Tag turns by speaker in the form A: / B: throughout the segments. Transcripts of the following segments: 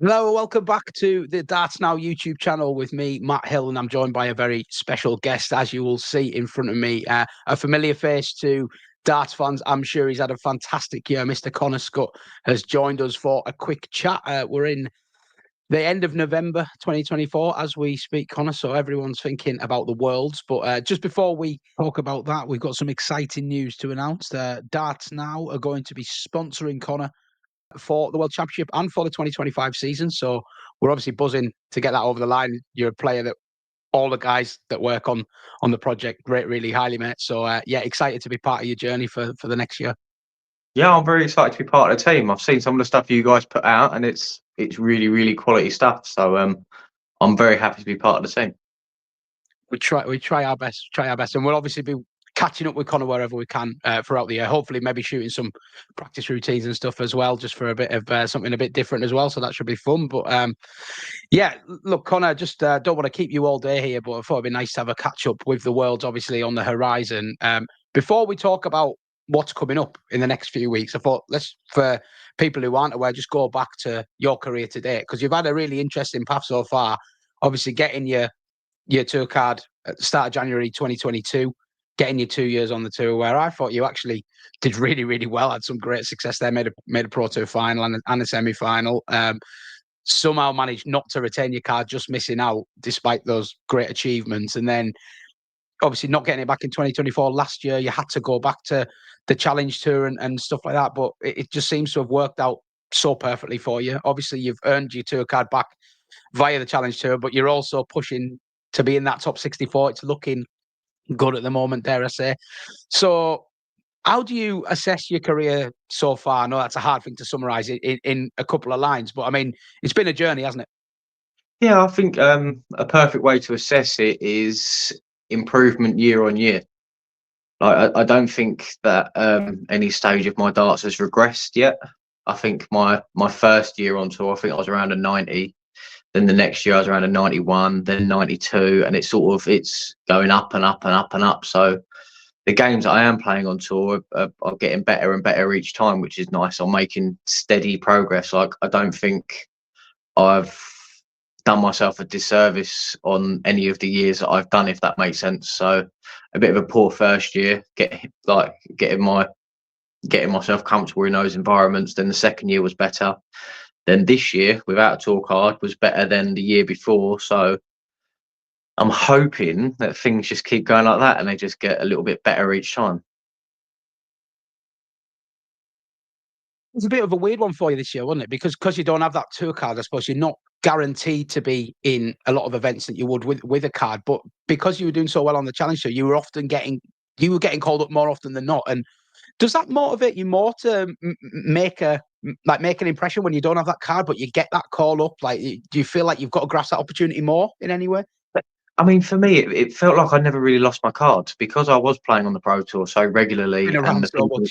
A: Hello, welcome back to the Darts Now YouTube channel with me, Matt Hill, and I'm joined by a very special guest, as you will see in front of me, a familiar face to darts fans. I'm sure he's had a fantastic year. Mr. Connor Scutt has joined us for a quick chat. We're in the end of November 2024 as we speak, Connor, so everyone's thinking about the Worlds. But just before we talk about that, we've got some exciting news to announce. Darts Now are going to be sponsoring Connor for the World Championship and for the 2025 season. So we're obviously buzzing to get that over the line. You're a player that all the guys that work on the project rate really highly, mate. So yeah, excited to be part of your journey for the next year.
B: Yeah, I'm very excited to be part of the team. I've seen some of the stuff you guys put out, and it's really quality stuff. So I'm very happy to be part of the team.
A: We try our best, and we'll obviously be catching up with Connor wherever we can throughout the year. Hopefully, maybe shooting some practice routines and stuff as well, just for a bit of something a bit different as well. So that should be fun. But yeah, look, Connor, just don't want to keep you all day here, but I thought it'd be nice to have a catch up with the Worlds obviously on the horizon. Before we talk about what's coming up in the next few weeks, I thought for people who aren't aware, just go back to your career today, because you've had a really interesting path so far. Obviously, getting your tour card at the start of January 2022, getting your 2 years on the tour, where I thought you actually did really well, had some great success there, made a Pro Tour final and a semi-final. Somehow managed not to retain your card, just missing out despite those great achievements. And then obviously not getting it back in 2024. Last year, you had to go back to the Challenge Tour and stuff like that. But it just seems to have worked out so perfectly for you. Obviously, you've earned your tour card back via the Challenge Tour, but you're also pushing to be in that top 64. It's looking good at the moment, dare I say. So how do you assess your career so far? I know that's a hard thing to summarise in a couple of lines, but I mean, it's been a journey, hasn't it?
B: Yeah, I think a perfect way to assess it is improvement year on year. Like, I don't think that any stage of my darts has regressed yet. I think my first year on tour, I think I was around a 90. Then the next year I was around a 91, then 92, and it's going up and up and up and up. So the games that I am playing on tour are getting better and better each time, which is nice. I'm making steady progress. Like, I don't think I've done myself a disservice on any of the years that I've done, if that makes sense. So a bit of a poor first year, getting myself comfortable in those environments. Then the second year was better. Then this year, without a tour card, was better than the year before. So I'm hoping that things just keep going like that and they just get a little bit better each time.
A: It's a bit of a weird one for you this year, wasn't it? Because you don't have that tour card, I suppose you're not guaranteed to be in a lot of events that you would with a card. But because you were doing so well on the Challenge Tour, you were getting called up more often than not. And does that motivate you more to make an impression when you don't have that card, but you get that call up? Like, do you feel like you've got to grasp that opportunity more in any way?
B: I mean, for me, it felt like I never really lost my cards because I was playing on the Pro Tour so regularly,
A: Been
B: and
A: around so much.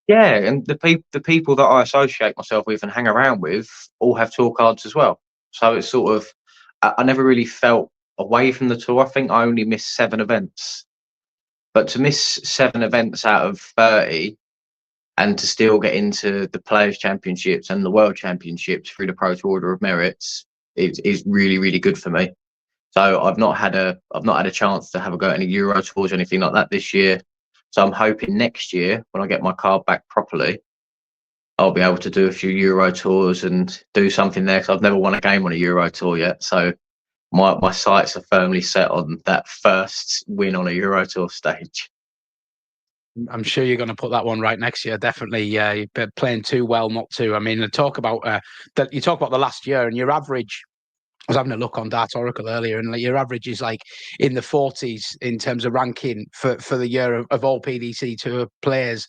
B: the people that I associate myself with and hang around with all have tour cards as well. So it's sort of, I never really felt away from the tour. I think I only missed 7 events, but to miss 7 events out of 30 and to still get into the Players Championships and the World Championships through the Pro Tour Order of Merits is really good for me. So I've not had a chance to have a go at any Euro tours or anything like that this year. So I'm hoping next year when I get my card back properly, I'll be able to do a few Euro tours and do something there, because I've never won a game on a Euro tour yet. So my sights are firmly set on that first win on a Euro tour stage.
A: I'm sure you're going to put that one right next year. Definitely, you're playing too well not to. I mean, talk about that. You talk about the last year and your average. I was having a look on Dart Oracle earlier, and like your average is like in the 40s in terms of ranking for the year of all PDC Tour players.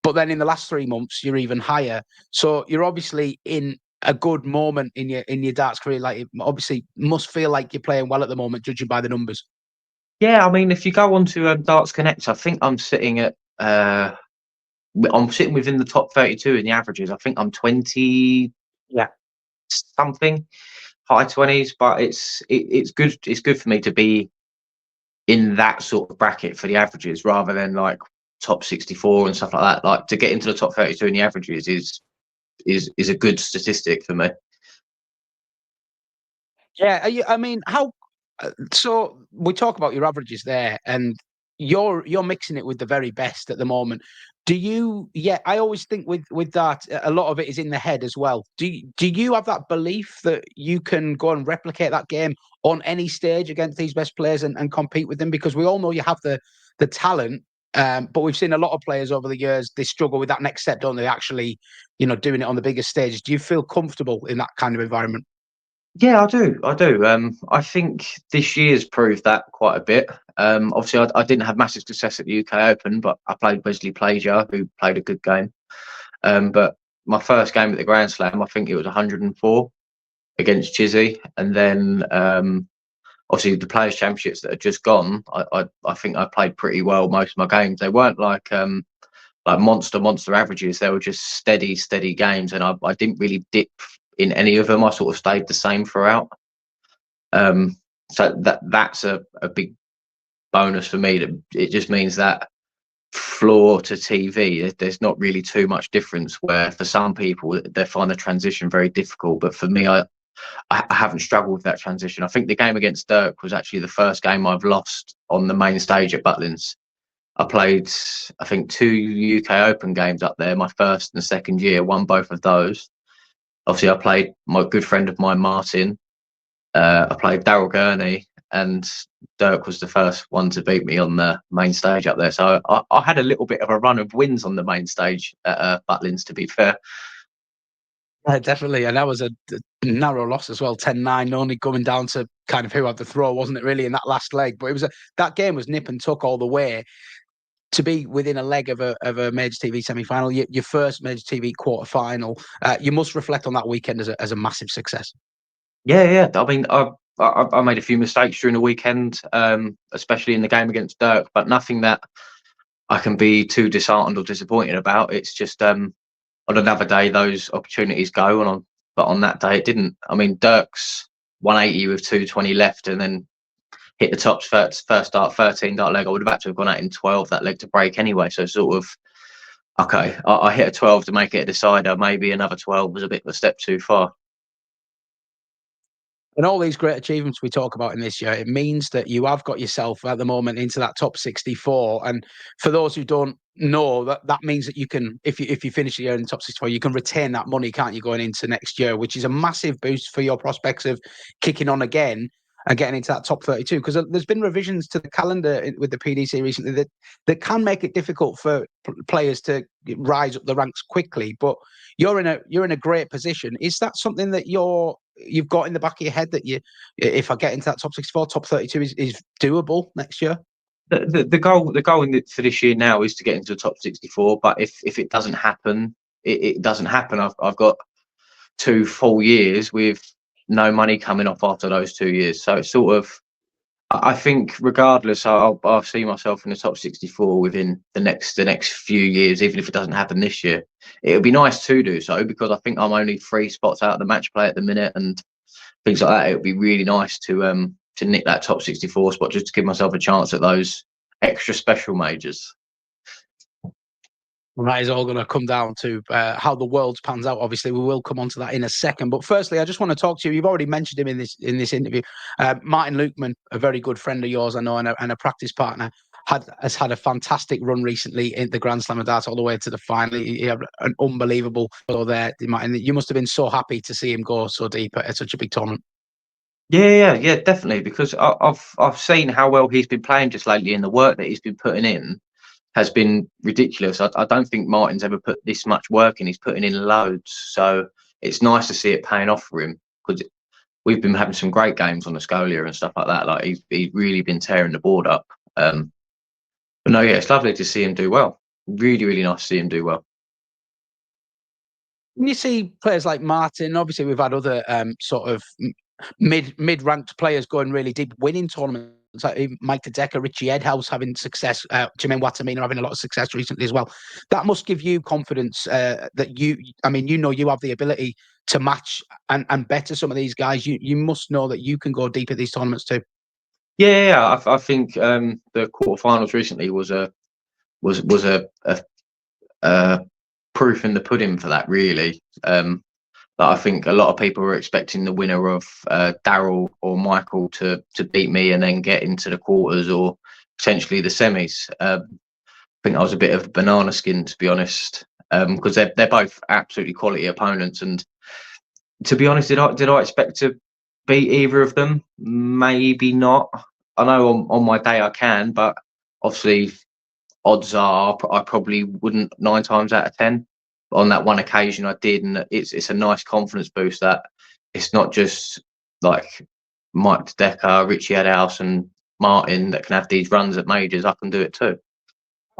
A: But then in the last 3 months, you're even higher. So you're obviously in a good moment in your darts career. Like, it obviously must feel like you're playing well at the moment, judging by the numbers.
B: Yeah, I mean, if you go on to Darts Connect, I think I'm sitting within the top 32 in the averages. I think I'm 20, yeah, something, high 20s, but it's good. It's good for me to be in that sort of bracket for the averages rather than like top 64 and stuff like that. Like, to get into the top 32 in the averages is a good statistic for me.
A: Yeah, I mean, how? So we talk about your averages there, and you're mixing it with the very best at the moment. Do you? Yeah, I always think with that, a lot of it is in the head as well. Do you have that belief that you can go and replicate that game on any stage against these best players and compete with them? Because we all know you have the talent, but we've seen a lot of players over the years, they struggle with that next step, don't they? Actually, doing it on the biggest stages. Do you feel comfortable in that kind of environment?
B: Yeah, I do. I do. I think this year's proved that quite a bit. Obviously, I didn't have massive success at the UK Open, but I played Wesley Plager, who played a good game. But my first game at the Grand Slam, I think it was 104 against Chizzy, and then obviously the Players Championships that had just gone. I think I played pretty well most of my games. They weren't like monster averages. They were just steady games, and I didn't really dip in any of them. I sort of stayed the same throughout. So that's a big bonus for me. That it just means that floor to TV, there's not really too much difference. Where for some people they find the transition very difficult, but for me, I haven't struggled with that transition. I think the game against Dirk was actually the first game I've lost on the main stage at Butlins. I played, I think, 2 UK Open games up there, my first and second year, won both of those. Obviously, I played my good friend of mine, Martin. I played Daryl Gurney, and Dirk was the first one to beat me on the main stage up there. So I had a little bit of a run of wins on the main stage at Butlins, to be fair.
A: Definitely, and that was a narrow loss as well, 10-9, only coming down to kind of who had the throw, wasn't it, really, in that last leg? But it was that game was nip and tuck all the way. To be within a leg of a major TV semi-final, your first major TV quarter-final, you must reflect on that weekend as a massive success.
B: Yeah. I mean, I made a few mistakes during the weekend, especially in the game against Dirk, but nothing that I can be too disheartened or disappointed about. It's just on another day those opportunities go, but on that day it didn't. I mean, Dirk's 180 with 220 left, and then hit the tops first start 13 dart leg. I would have had to have gone out in 12 that leg to break anyway. So sort of okay, I hit a 12 to make it a decider. Maybe another 12 was a bit of a step too far.
A: And all these great achievements we talk about in this year, it means that you have got yourself at the moment into that top 64. And for those who don't know, that means that you can, if you finish the year in the top 64, you can retain that money, can't you, going into next year, which is a massive boost for your prospects of kicking on again and getting into that top 32. Because there's been revisions to the calendar with the PDC recently that can make it difficult for players to rise up the ranks quickly. But you're in a great position. Is that something that you've got in the back of your head that if I get into that top 64, top 32 is doable next year?
B: The goal for this year now is to get into the top 64. But if it doesn't happen, it doesn't happen. I've got 2 full years with no money coming off after those 2 years. So it's sort of, I think regardless, I'll see myself in the top 64 within the next few years, even if it doesn't happen this year. It would be nice to do so, because I think I'm only 3 spots out of the match play at the minute and things like that. It would be really nice to nick that top 64 spot, just to give myself a chance at those extra special majors.
A: That is all going to come down to how the world pans out. Obviously, we will come on to that in a second. But firstly, I just want to talk to you. You've already mentioned him in this interview. Martin Lukeman, a very good friend of yours, I know, and a practice partner, has had a fantastic run recently in the Grand Slam of darts all the way to the final. He had an unbelievable go there. Martin, you must have been so happy to see him go so deep at such a big tournament.
B: Yeah, definitely. Because I've seen how well he's been playing just lately, and the work that he's been putting in has been ridiculous. I don't think Martin's ever put this much work in. He's putting in loads. So it's nice to see it paying off for him, because we've been having some great games on the Scolia and stuff like that. Like he's really been tearing the board up. But no, yeah, it's lovely to see him do well. Really nice to see him do well.
A: When you see players like Martin, obviously we've had other sort of mid-ranked players going really deep, winning tournaments. Like even Mike Decker, Richie Edhouse having success, Jermaine Watamina having a lot of success recently as well. That must give you confidence that you have the ability to match and better some of these guys. You must know that you can go deep at these tournaments too.
B: Yeah. I think the quarterfinals recently was a proof in the pudding for that, really. That I think a lot of people were expecting the winner of Daryl or Michael to beat me and then get into the quarters or potentially the semis. I think I was a bit of a banana skin, to be honest, because they're both absolutely quality opponents. And to be honest, did I expect to beat either of them? Maybe not. I know on my day I can, but obviously odds are I probably wouldn't 9 times out of 10. On that one occasion I did, and it's a nice confidence boost that it's not just like Mike Decker, Richie Adhouse and Martin that can have these runs at majors. I can do it too.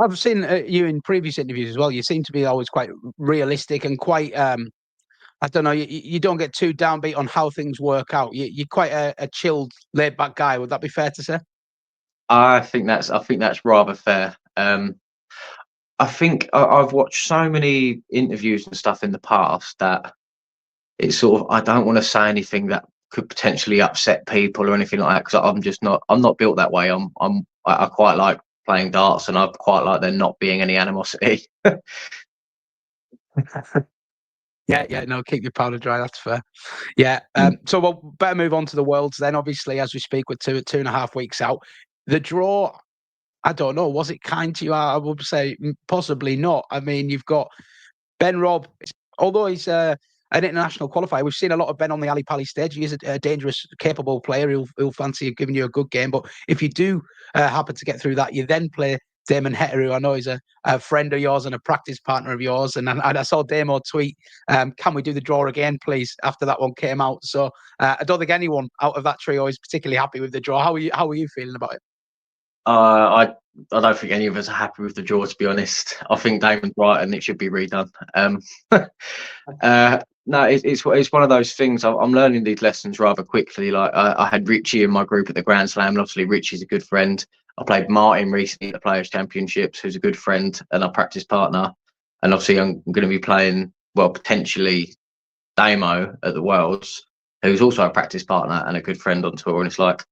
A: I've seen you in previous interviews as well. You seem to be always quite realistic and quite, I don't know, you don't get too downbeat on how things work out. You're quite a chilled, laid back guy. Would that be fair to say?
B: I think that's rather fair. I think I've watched so many interviews and stuff in the past that it's sort of, I don't want to say anything that could potentially upset people or anything like that, because I'm not built that way. I quite like playing darts, and I quite like there not being any animosity.
A: Yeah, no, keep your powder dry. That's fair. Yeah. So we'll better move on to the Worlds then. Obviously, as we speak, we're 2.5 weeks out. The draw, I don't know. Was it kind to you? I would say possibly not. I mean, you've got Ben Robb, although he's an international qualifier. We've seen a lot of Ben on the Ali Pali stage. He is a dangerous, capable player. He'll fancy giving you a good game. But if you do happen to get through that, you then play Damon Heta, who I know is a friend of yours and a practice partner of yours. And I saw Damo tweet, can we do the draw again, please, after that one came out? So I don't think anyone out of that trio is particularly happy with the draw. How are you feeling about it?
B: I don't think any of us are happy with the draw, to be honest. I think Damon's right and it should be redone. No, it's one of those things. I'm learning these lessons rather quickly. Like I had Richie in my group at the Grand Slam, and obviously Richie's a good friend. I played Martin recently at the Players Championships, who's a good friend and a practice partner. And obviously I'm going to be playing, well, potentially Damo at the Worlds, who's also a practice partner and a good friend on tour. And it's like,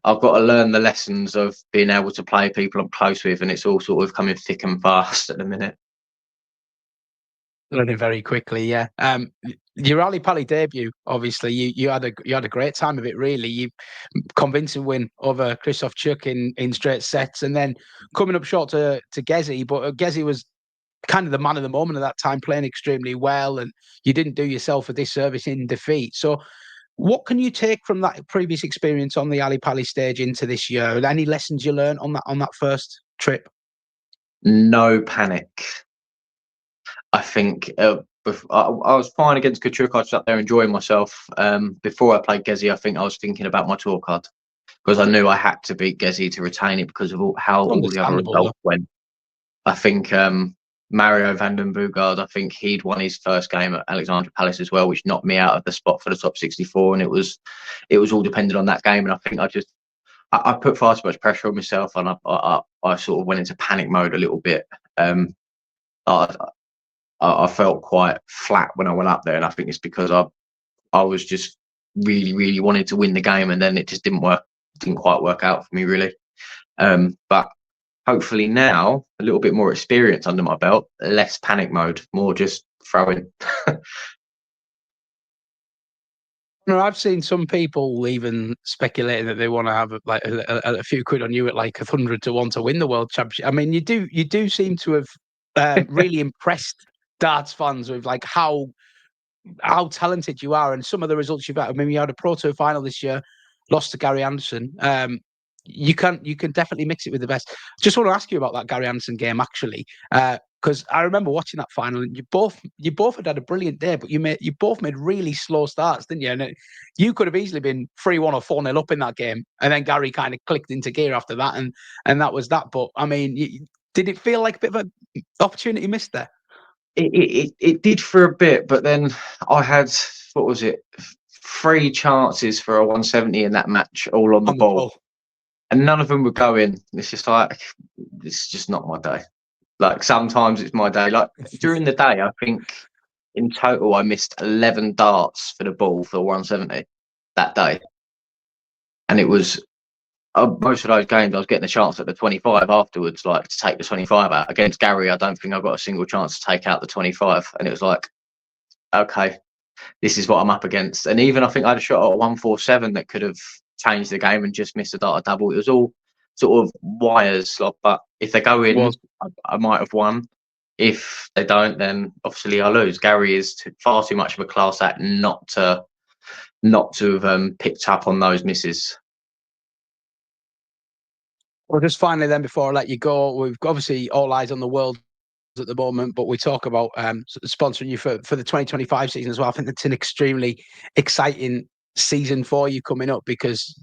B: I've got to learn the lessons of being able to play people I'm close with, and it's all sort of coming thick and fast at the minute.
A: Learning very quickly, yeah. Your Ali Pali debut, obviously, you had a great time of it. Really, you convincing win over Christoph Chuk in straight sets, and then coming up short to Gezi. But Gezi was kind of the man of the moment at that time, playing extremely well, and you didn't do yourself a disservice in defeat. So, what can you take from that previous experience on the Ali Pali stage into this year? Any lessons you learned on that first trip?
B: No panic. I think I was fine against Kachuk. I was up there enjoying myself. Before I played Gezi, I think I was thinking about my tour card, because I knew I had to beat Gezi to retain it because of how all the other results went. I think Mario van den Boogaard, I think he'd won his first game at Alexandra Palace as well, which knocked me out of the spot for the top 64, and it was all dependent on that game. And I think I put far too much pressure on myself, and I sort of went into panic mode a little bit. I felt quite flat when I went up there, and I think it's because I was just really, really wanted to win the game, and then it just didn't quite work out for me, really. But hopefully now, a little bit more experience under my belt, less panic mode, more just throwing.
A: No, I've seen some people even speculating that they want to have like a few quid on you at like 100 to 1 to win the World Championship. I mean, you do seem to have really impressed darts fans with like how talented you are and some of the results you've had. I mean, you had a Pro Tour final this year, lost to Gary Anderson. You can definitely mix it with the best. Just want to ask you about that Gary Anderson game actually, because I remember watching that final, and you both had a brilliant day, but you both made really slow starts, didn't you? And you could have easily been 3-1 or 4-0 up in that game, and then Gary kind of clicked into gear after that, and that was that. But I mean, did it feel like a bit of an opportunity missed there?
B: It did for a bit, but then I had, what was it, 3 chances for a 170 in that match, all on the ball. And none of them were going. It's just like, it's just not my day. Like sometimes it's my day. Like during the day, I think in total I missed 11 darts for the ball for 170 that day. And it was most of those games, I was getting a chance at the 25 afterwards, like to take the 25 out. Against Gary, I don't think I got a single chance to take out the 25, and it was like, okay, this is what I'm up against. And even I think I had a shot at 147 that could have changed the game and just missed a dart double. It was all sort of wires, like, but if they go in, I might have won. If they don't, then obviously I lose. Gary is far too much of a class act not to have picked up on those misses.
A: Well, just finally then, before I let you go, we've obviously all eyes on the world at the moment, but we talk about sponsoring you for the 2025 season as well. I think it's an extremely exciting season for you coming up, because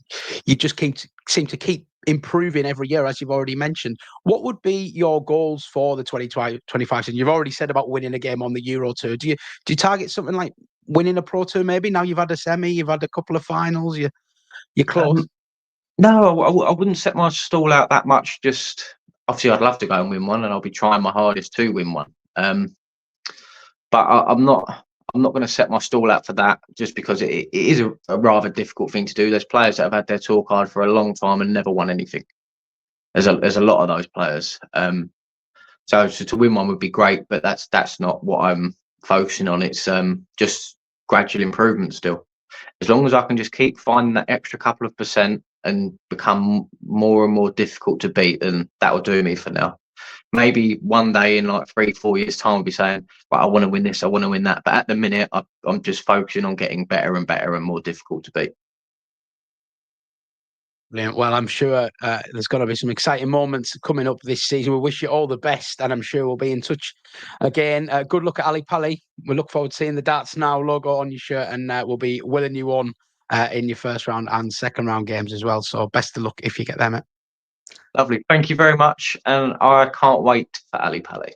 A: you just seem to keep improving every year, as you've already mentioned. What would be your goals for the 2025 season? You've already said about winning a game on the Euro Tour. Do you target something like winning a Pro Tour maybe? Now you've had a semi, you've had a couple of finals, you're close.
B: No, I wouldn't set my stall out that much. Just obviously, I'd love to go and win one, and I'll be trying my hardest to win one. But I'm not going to set my stall out for that, just because it is a rather difficult thing to do. There's players that have had their tour card for a long time and never won anything. There's a lot of those players. So to win one would be great, but that's not what I'm focusing on. It's just gradual improvement still. As long as I can just keep finding that extra couple of percent and become more and more difficult to beat, then that will do me for now. Maybe one day in like 3-4 years' time, I'll be saying, well, I want to win this, I want to win that. But at the minute, I'm just focusing on getting better and better and more difficult to beat.
A: Brilliant. Well, I'm sure there's going to be some exciting moments coming up this season. We wish you all the best, and I'm sure we'll be in touch again. Good luck at Ali Pali. We look forward to seeing the Darts Now logo on your shirt, and we'll be willing you on in your first round and second round games as well. So best of luck if you get them.
B: Lovely. Thank you very much. And I can't wait for Ali Pali.